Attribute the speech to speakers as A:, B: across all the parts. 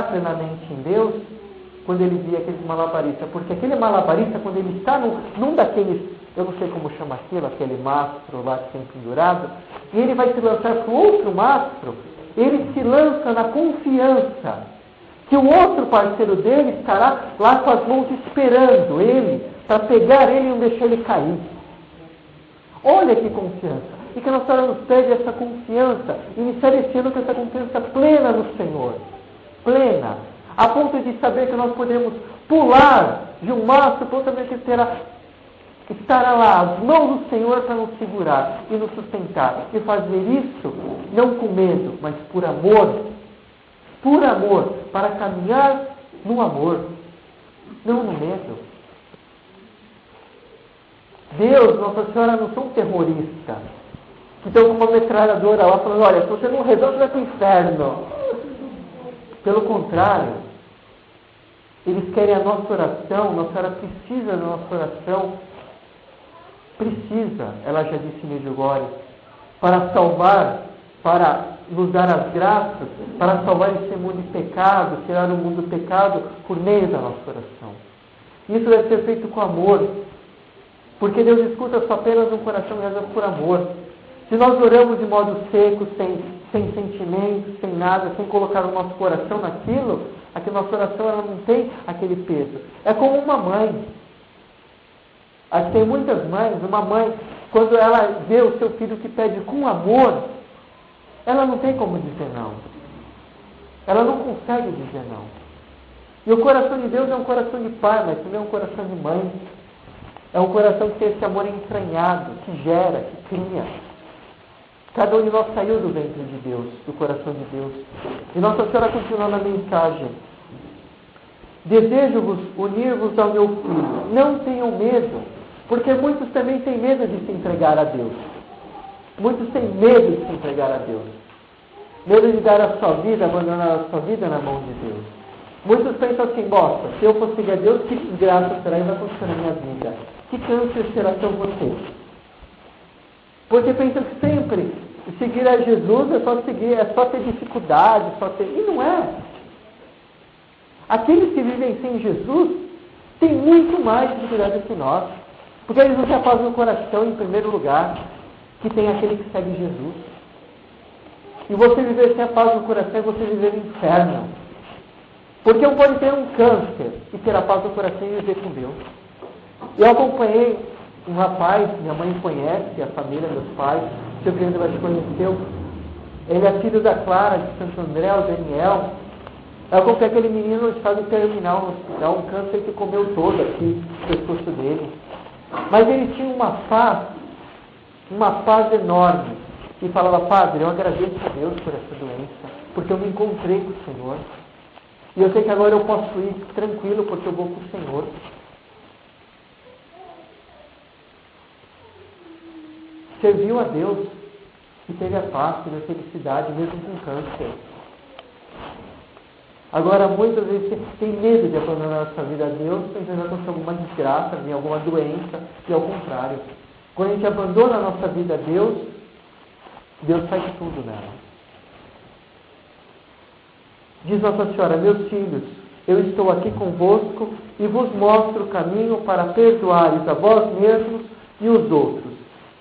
A: plenamente em Deus quando ele via aqueles malabaristas. Porque aquele malabarista, quando ele está num daqueles, eu não sei como chama aquilo, aquele mastro lá que tem pendurado, e ele vai se lançar para o outro mastro, ele se lança na confiança que o outro parceiro dele estará lá com as mãos esperando ele, para pegar ele e não deixar ele cair. Olha que confiança. E que a Nossa Senhora nos pede essa confiança, iniciar esse ano com essa confiança plena no Senhor. Plena. A ponto de saber que nós podemos pular de um mastro para outro, que estará lá as mãos do Senhor para nos segurar e nos sustentar. E fazer isso não com medo, mas por amor. Por amor. Para caminhar no amor. Não no medo. Deus, Nossa Senhora, não são terroristas que estão com uma metralhadora lá falando, olha, se você não resolve, vai para o inferno. Pelo contrário, eles querem a nossa oração. Nossa Senhora precisa da nossa oração. Precisa, ela já disse em Medjugorje, para salvar, para nos dar as graças, para salvar esse mundo de pecado, tirar o mundo do pecado por meio da nossa oração. Isso deve ser feito com amor. Porque Deus escuta só apenas um coração e reza por amor. Se nós oramos de modo seco, sem sentimentos, sem nada, sem colocar o nosso coração naquilo, a nossa oração ela não tem aquele peso. É como uma mãe. Aqui tem muitas mães. Uma mãe, quando ela vê o seu filho que pede com amor, ela não tem como dizer não. Ela não consegue dizer não. E o coração de Deus é um coração de pai, mas também é um coração de mãe. É um coração que tem esse amor entranhado, que gera, que cria. Cada um de nós saiu do ventre de Deus, do coração de Deus. E Nossa Senhora continua na mensagem. Desejo-vos unir-vos ao meu filho. Não tenham medo, porque muitos também têm medo de se entregar a Deus. Muitos têm medo de se entregar a Deus. Medo de dar a sua vida, abandonar a sua vida na mão de Deus. Muitos pensam assim, nossa, se eu for seguir a Deus, que desgraça será e vai acontecer na minha vida? Que câncer será que eu vou ter? Porque pensam que sempre seguir a Jesus é só ter dificuldade, E não é. Aqueles que vivem sem Jesus têm muito mais dificuldade que nós. Porque eles não têm a paz no coração, em primeiro lugar, que tem aquele que segue Jesus. E você viver sem a paz no coração é você viver no inferno. Porque um pode ter um câncer e ter a paz no coração e viver com Deus. Eu acompanhei um rapaz, minha mãe conhece, a família, meus pais, o seu Fernando vai te conheceu. Ele é filho da Clara, de Santo André, o Daniel. Eu acompanhei aquele menino no estado terminal no hospital, um câncer que comeu todo aqui, o pescoço dele. Mas ele tinha uma paz enorme. E falava, Padre, eu agradeço a Deus por essa doença, porque eu me encontrei com o Senhor. E eu sei que agora eu posso ir tranquilo, porque eu vou com o Senhor. Serviu a Deus e teve a paz, teve a felicidade, mesmo com câncer. Agora, muitas vezes, tem medo de abandonar a sua vida a Deus, pensando que acontecer alguma desgraça, alguma doença, e ao contrário. Quando a gente abandona a nossa vida a Deus, Deus faz tudo nela. Diz Nossa Senhora, meus filhos, eu estou aqui convosco e vos mostro o caminho para perdoares a vós mesmos e os outros.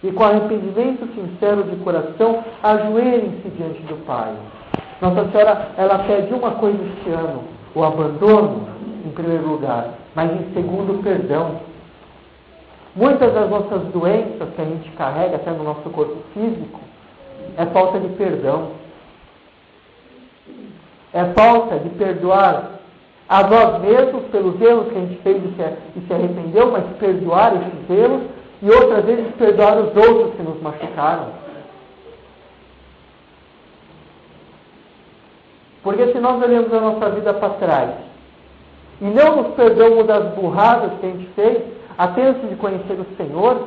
A: E com arrependimento sincero de coração, ajoelhem-se diante do Pai. Nossa Senhora, ela pede uma coisa este ano, o abandono, em primeiro lugar, mas em segundo, o perdão. Muitas das nossas doenças que a gente carrega até no nosso corpo físico, é falta de perdão. É falta de perdoar a nós mesmos pelos erros que a gente fez e se arrependeu, mas perdoar esses erros e outras vezes perdoar os outros que nos machucaram. Porque se nós olhamos a nossa vida para trás e não nos perdoamos das burradas que a gente fez, até antes de conhecer o Senhor,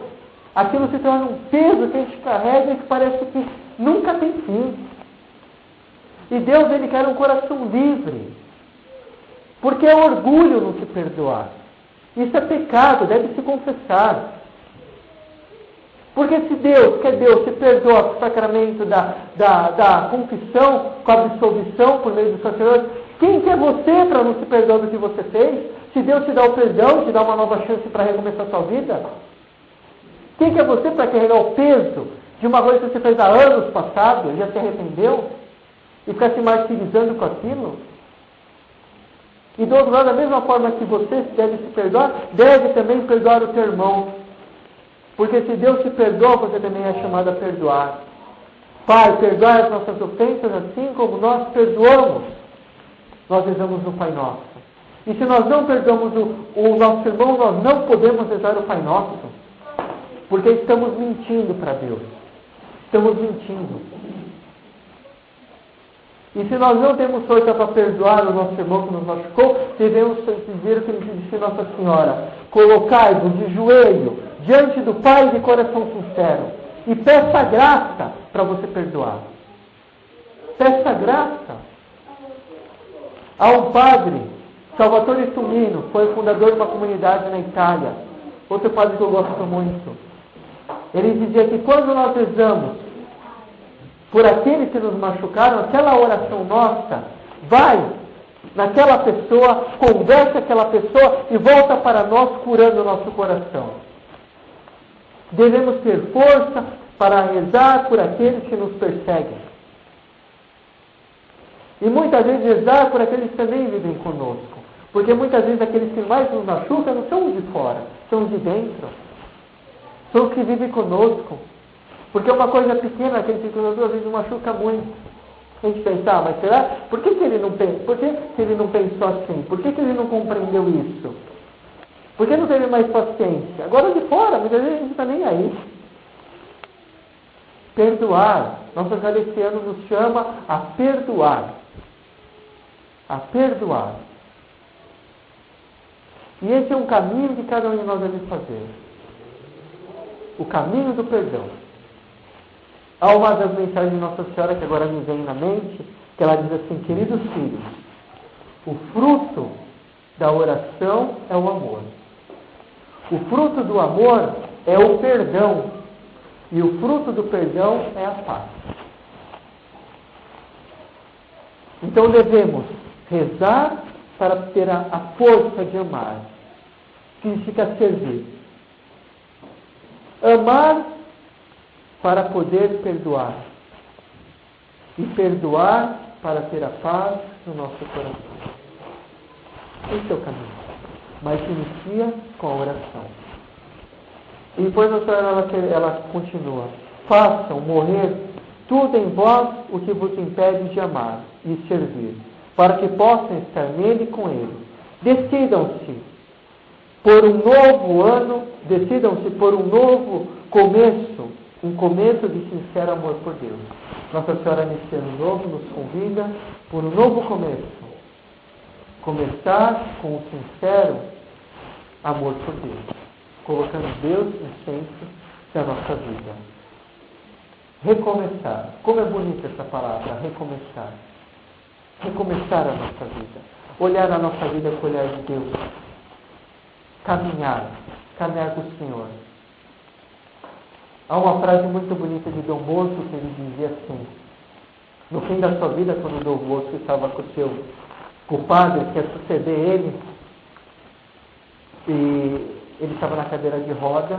A: aquilo se torna um peso que a gente carrega e que parece que nunca tem fim. E Deus, Ele quer um coração livre. Porque é orgulho não se perdoar. Isso é pecado, deve se confessar. Porque se Deus, que é Deus, se perdoa com o sacramento da confissão, com a absolvição por meio do sacerdote, Quem que é você para não se perdoar do que você fez? Se Deus te dá o perdão, te dá uma nova chance para recomeçar a sua vida? Quem que é você para carregar o peso de uma coisa que você fez há anos passado e já se arrependeu? E ficar se martirizando com aquilo? E do outro lado, da mesma forma que você deve se perdoar, deve também perdoar o teu irmão. Porque se Deus te perdoa, você também é chamado a perdoar. Pai, perdoai as nossas ofensas assim como nós perdoamos. Nós rezamos no Pai Nosso. E se nós não perdoamos o nosso irmão, nós não podemos rezar o Pai Nosso. Porque estamos mentindo para Deus. Estamos mentindo. E se nós não temos força para perdoar o nosso irmão que nos machucou, devemos dizer o que disse Nossa Senhora: colocai-vos de joelho diante do Pai de coração sincero e peça graça para você perdoar. Peça graça. Há um padre, Salvatore Tumino, foi fundador de uma comunidade na Itália. Outro padre que eu gosto muito. Ele dizia que quando nós rezamos por aqueles que nos machucaram, aquela oração nossa vai naquela pessoa, conversa aquela pessoa e volta para nós curando o nosso coração. Devemos ter força para rezar por aqueles que nos perseguem. E muitas vezes rezar por aqueles que também vivem conosco. Porque muitas vezes aqueles que mais nos machucam não são os de fora, são os de dentro. São os que vivem conosco. Porque uma coisa pequena, aquele que às vezes machuca muito. A gente pensa, mas será? Por que ele não pensou? Por que ele não pensou assim? Por que ele não compreendeu isso? Por que não teve mais paciência? Agora de fora, muitas vezes a gente está nem aí. Perdoar. Nosso Salesiano nos chama a perdoar. A perdoar. E esse é um caminho que cada um de nós deve fazer. O caminho do perdão. Há uma das mensagens de Nossa Senhora que agora me vem na mente, que ela diz assim: queridos filhos, o fruto da oração é o amor. O fruto do amor é o perdão. E o fruto do perdão é a paz. Então devemos rezar para ter a força de amar. Significa servir. Amar para poder perdoar. E perdoar para ter a paz no nosso coração. Esse é o caminho. Mas se inicia com a oração. E depois a senhora ela continua: façam morrer tudo em vós o que vos impede de amar e servir, para que possam estar nele e com ele. Decidam-se por um novo ano, decidam-se por um novo começo, um começo de sincero amor por Deus. Nossa Senhora, nesse ano novo, nos convida por um novo começo. Começar com um sincero amor por Deus, colocando Deus no centro da nossa vida. Recomeçar. Como é bonita essa palavra, recomeçar. Recomeçar a nossa vida. Olhar a nossa vida com o olhar de Deus. Caminhar com o Senhor. Há uma frase muito bonita de Dom Bosco que ele dizia assim: no fim da sua vida, quando Dom Bosco estava com o padre que ia suceder ele, e ele estava na cadeira de roda,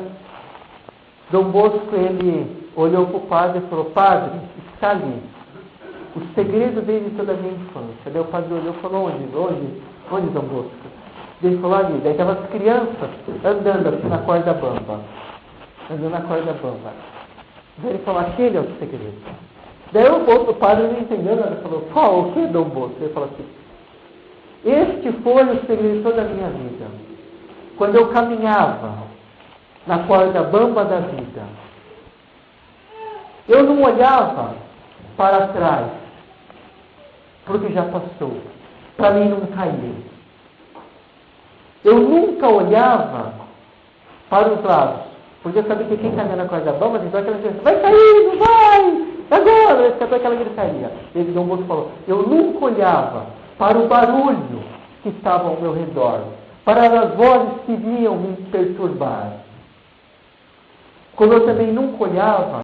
A: Dom Bosco, ele olhou para o padre e falou: padre, está ali o segredo desde toda a minha infância. Daí o padre olhou e falou: onde Dom Bosco? Ele falou: ali. Daí estavam as crianças andando assim na corda bamba. Daí ele falou: aquele é o segredo. Daí o padre não entendeu nada, falou: qual? O que, Dom Bosco? Ele falou assim: este foi o segredo de toda a minha vida. Quando eu caminhava na corda bamba da vida, eu não olhava para trás, para o que já passou, para mim não cair. Eu nunca olhava para os lados, porque eu sabia que quem caminha na corda bamba, então aquela gente, vai cair, não vai, agora, escutou aquela gritaria. Ele, Dom Bosco, falou: eu nunca olhava para o barulho que estava ao meu redor, para as vozes que vinham me perturbar. Como eu também nunca olhava